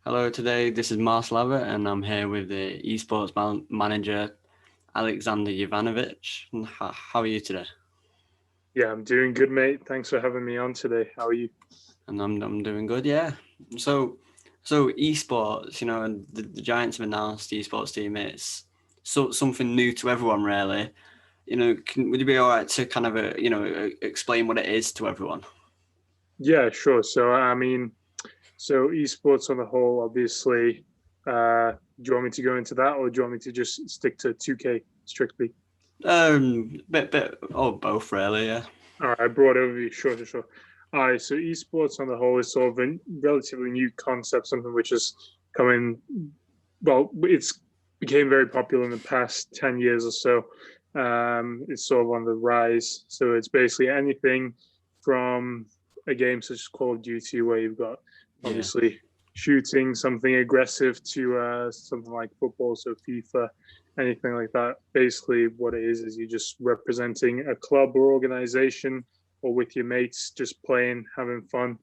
Hello, today this is Marcel Abbott and I'm here with the eSports manager, Aleksandar Jovanovic. How are you today? Yeah, I'm doing good, mate. Thanks for having me on today. How are you? And I'm doing good, yeah. So eSports, and the Giants have announced the eSports team. It's something new to everyone, really. Would you be all right to kind of, explain what it is to everyone? Yeah, sure. So esports on the whole, obviously. Do you want me to go into that, or do you want me to just stick to 2K strictly? Bit, or both, really, yeah. All right, broad overview. Sure. All right, so esports on the whole is sort of a relatively new concept, something which is coming. Well, it's became very popular in the past 10 years or so. It's sort of on the rise. So it's basically anything from a game such as Call of Duty, where you've got Yeah. obviously shooting, something aggressive, to something like football, so FIFA, anything like that. Basically, what it is you're just representing a club or organization, or with your mates, just playing, having fun,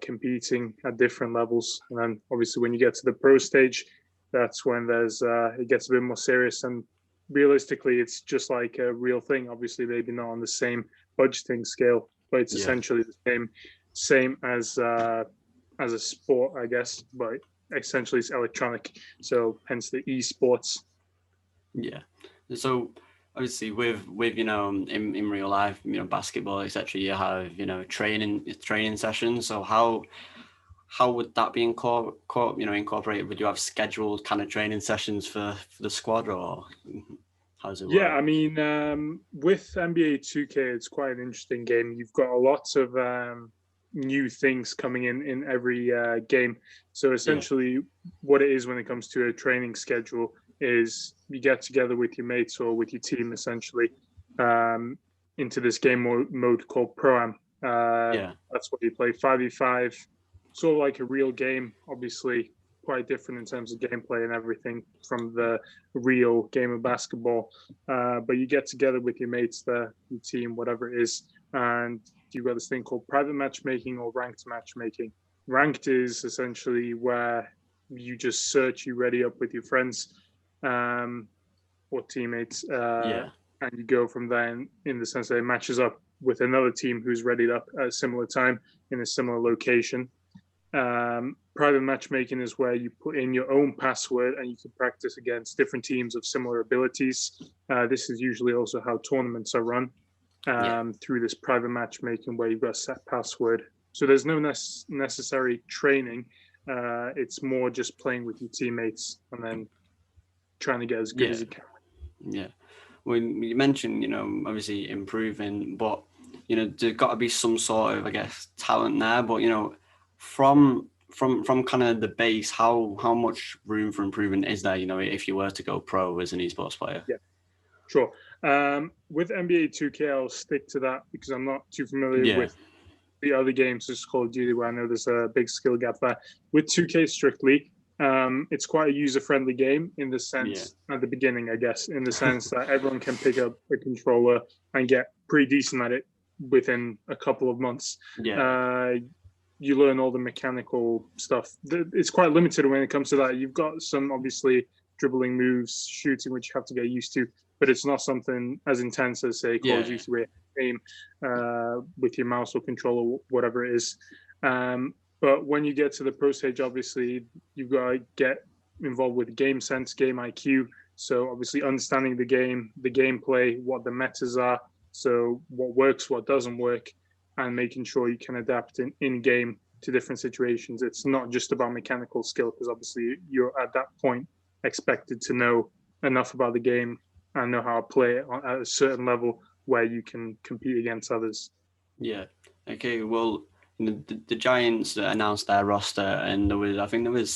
competing at different levels. And then obviously, when you get to the pro stage, that's when it gets a bit more serious. And realistically, it's just like a real thing. Obviously, maybe not on the same budgeting scale, but it's Yeah. essentially the same as a sport, I guess. But essentially, it's electronic. So hence the esports. Yeah. So obviously with in real life, basketball, etc., you have, training sessions. So how would that be incorporated? Would you have scheduled kind of training sessions for the squad, or how does it Yeah, work? with NBA 2K, it's quite an interesting game. You've got a lot of new things coming in every game. So Yeah. essentially, what it is when it comes to a training schedule is you get together with your mates or with your team, essentially, um, into this game mode called Pro Am. Yeah. That's what you play 5v5, sort of like a real game, obviously quite different in terms of gameplay and everything from the real game of basketball. But you get together with your mates, your team, whatever it is, and you've got this thing called private matchmaking or ranked matchmaking. Ranked is essentially where you just search, you ready up with your friends or teammates, Yeah. and you go from there in the sense that it matches up with another team who's readied up at a similar time in a similar location. Private matchmaking is where you put in your own password and you can practice against different teams of similar abilities. This is usually also how tournaments are run, Yeah. through this private matchmaking where you've got a set password. So there's no necessary training. It's more just playing with your teammates and then trying to get as good Yeah. as you can. Yeah. When you mentioned, obviously improving, but there's got to be some sort of, I guess, talent there. But from kind of the base, how much room for improvement is there? If you were to go pro as an esports player. Yeah, sure. With NBA 2K, I'll stick to that because I'm not too familiar Yeah. with the other games, such as Call of Duty, where I know there's a big skill gap there. With 2K strictly, it's quite a user-friendly game in the Yeah. sense, at the beginning, I guess, in the sense that everyone can pick up a controller and get pretty decent at it within a couple of months. Yeah. Uh, you learn all the mechanical stuff. It's quite limited when it comes to that. You've got some obviously dribbling moves, shooting, which you have to get used to, but it's not something as intense as, say, Call of Yeah. Duty, where you aim with your mouse or controller, whatever it is. But when you get to the pro stage, obviously, you've got to get involved with game sense, game IQ. So obviously understanding the game, the gameplay, what the metas are, so what works, what doesn't work, and making sure you can adapt in game to different situations. It's not just about mechanical skill, because obviously you're at that point expected to know enough about the game and know how to play it at a certain level where you can compete against others. Yeah. Okay. Well, the Giants announced their roster, and I think there was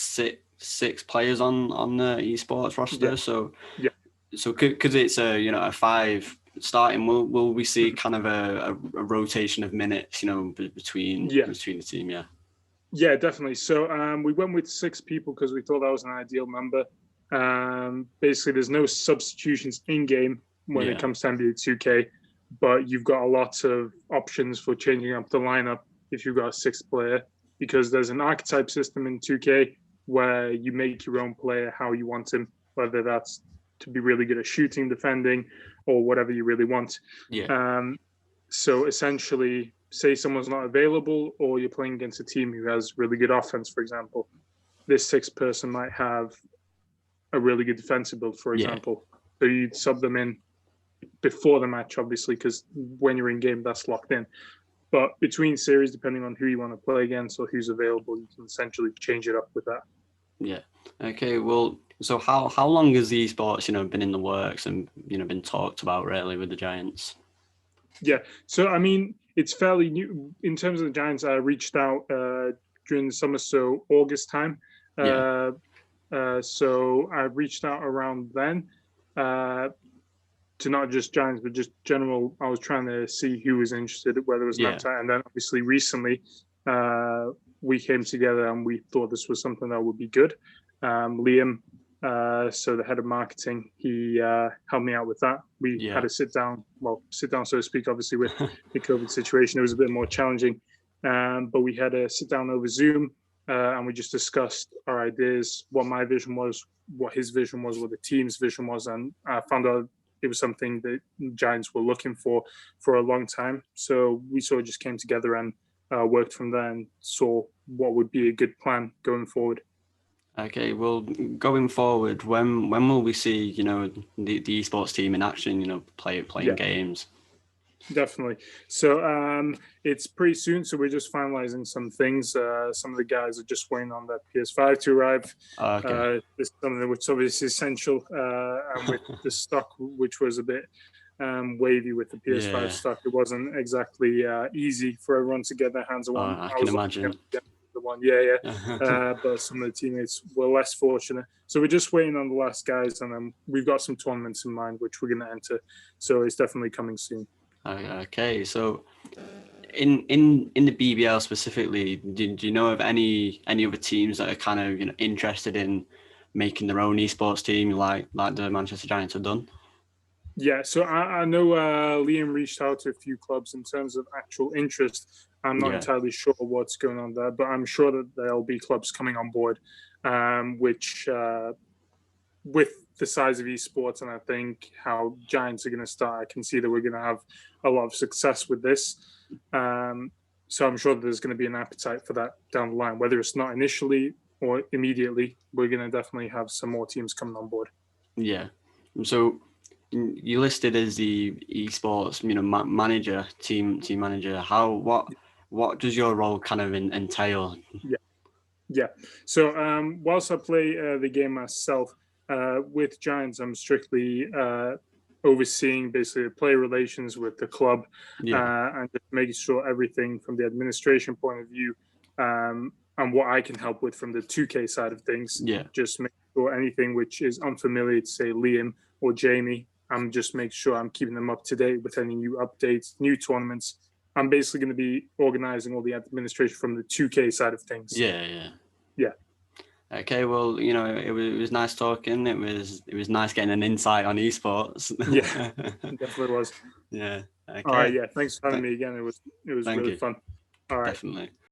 six players on the esports Yeah, roster. So yeah. because it's a five starting, will we see kind of a rotation of minutes, between Yeah, the team? Yeah. yeah, definitely. So we went with 6 people because we thought that was an ideal number. Basically, there's no substitutions in game when it Yeah. comes to NBA 2K, but you've got a lot of options for changing up the lineup if you've got a sixth player, because there's an archetype system in 2K. where you make your own player how you want him, whether that's to be really good at shooting, defending, or whatever you really want. Yeah. So essentially, say someone's not available, or you're playing against a team who has really good offense, for example. This sixth person might have a really good defensive build, for Yeah. example. So you'd sub them in before the match, obviously, because when you're in game, that's locked in. But between series, depending on who you want to play against or who's available, you can essentially change it up with that. Yeah. Okay. Well, so how long has the esports, been in the works and, been talked about really with the Giants? Yeah. So, I mean, it's fairly new. In terms of the Giants, I reached out during the summer, so August time. Yeah. So I reached out around then to not just Giants, but just general. I was trying to see who was interested, whether it was an appetite. And then obviously recently we came together and we thought this was something that would be good. Liam, so the head of marketing, he helped me out with that. We had a sit down, so to speak, obviously with the COVID situation, it was a bit more challenging. But we had a sit down over Zoom and we just discussed our ideas, what my vision was, what his vision was, what the team's vision was. And I found out it was something that Giants were looking for a long time. So we sort of just came together and worked from there and saw what would be a good plan going forward. Okay, well, going forward, when will we see, the esports team in action, playing games? Definitely. So it's pretty soon. So we're just finalizing some things. Some of the guys are just waiting on that PS5 to arrive. This is something which obviously is essential. And with the stock, which was a bit wavy with the PS5 stock, it wasn't exactly easy for everyone to get their hands on one. I can imagine. The one, but some of the teammates were less fortunate. So we're just waiting on the last guys, and then we've got some tournaments in mind which we're going to enter. So it's definitely coming soon. Okay, so in the BBL specifically, do you know of any other teams that are kind of interested in making their own esports team like the Manchester Giants have done? Yeah, so I know Liam reached out to a few clubs in terms of actual interest. I'm not entirely sure what's going on there, but I'm sure that there'll be clubs coming on board, which with the size of esports and I think how Giants are going to start, I can see that we're going to have a lot of success with this. So I'm sure that there's going to be an appetite for that down the line, whether it's not initially or immediately. We're going to definitely have some more teams coming on board. Yeah. So you listed as the esports, manager, team manager. What does your role kind of entail? Yeah. So whilst I play the game myself, with Giants, I'm strictly overseeing basically player relations with the club and just making sure everything from the administration point of view and what I can help with from the 2K side of things. Just make sure anything which is unfamiliar to say Liam or Jamie, I'm just making sure I'm keeping them up to date with any new updates, new tournaments. I'm basically going to be organizing all the administration from the 2K side of things. Yeah. Okay, well, it was nice talking. It was nice getting an insight on esports. Yeah, it definitely was. Yeah. Okay. All right. Yeah. Thanks for having me again. It was really fun. All right. Definitely.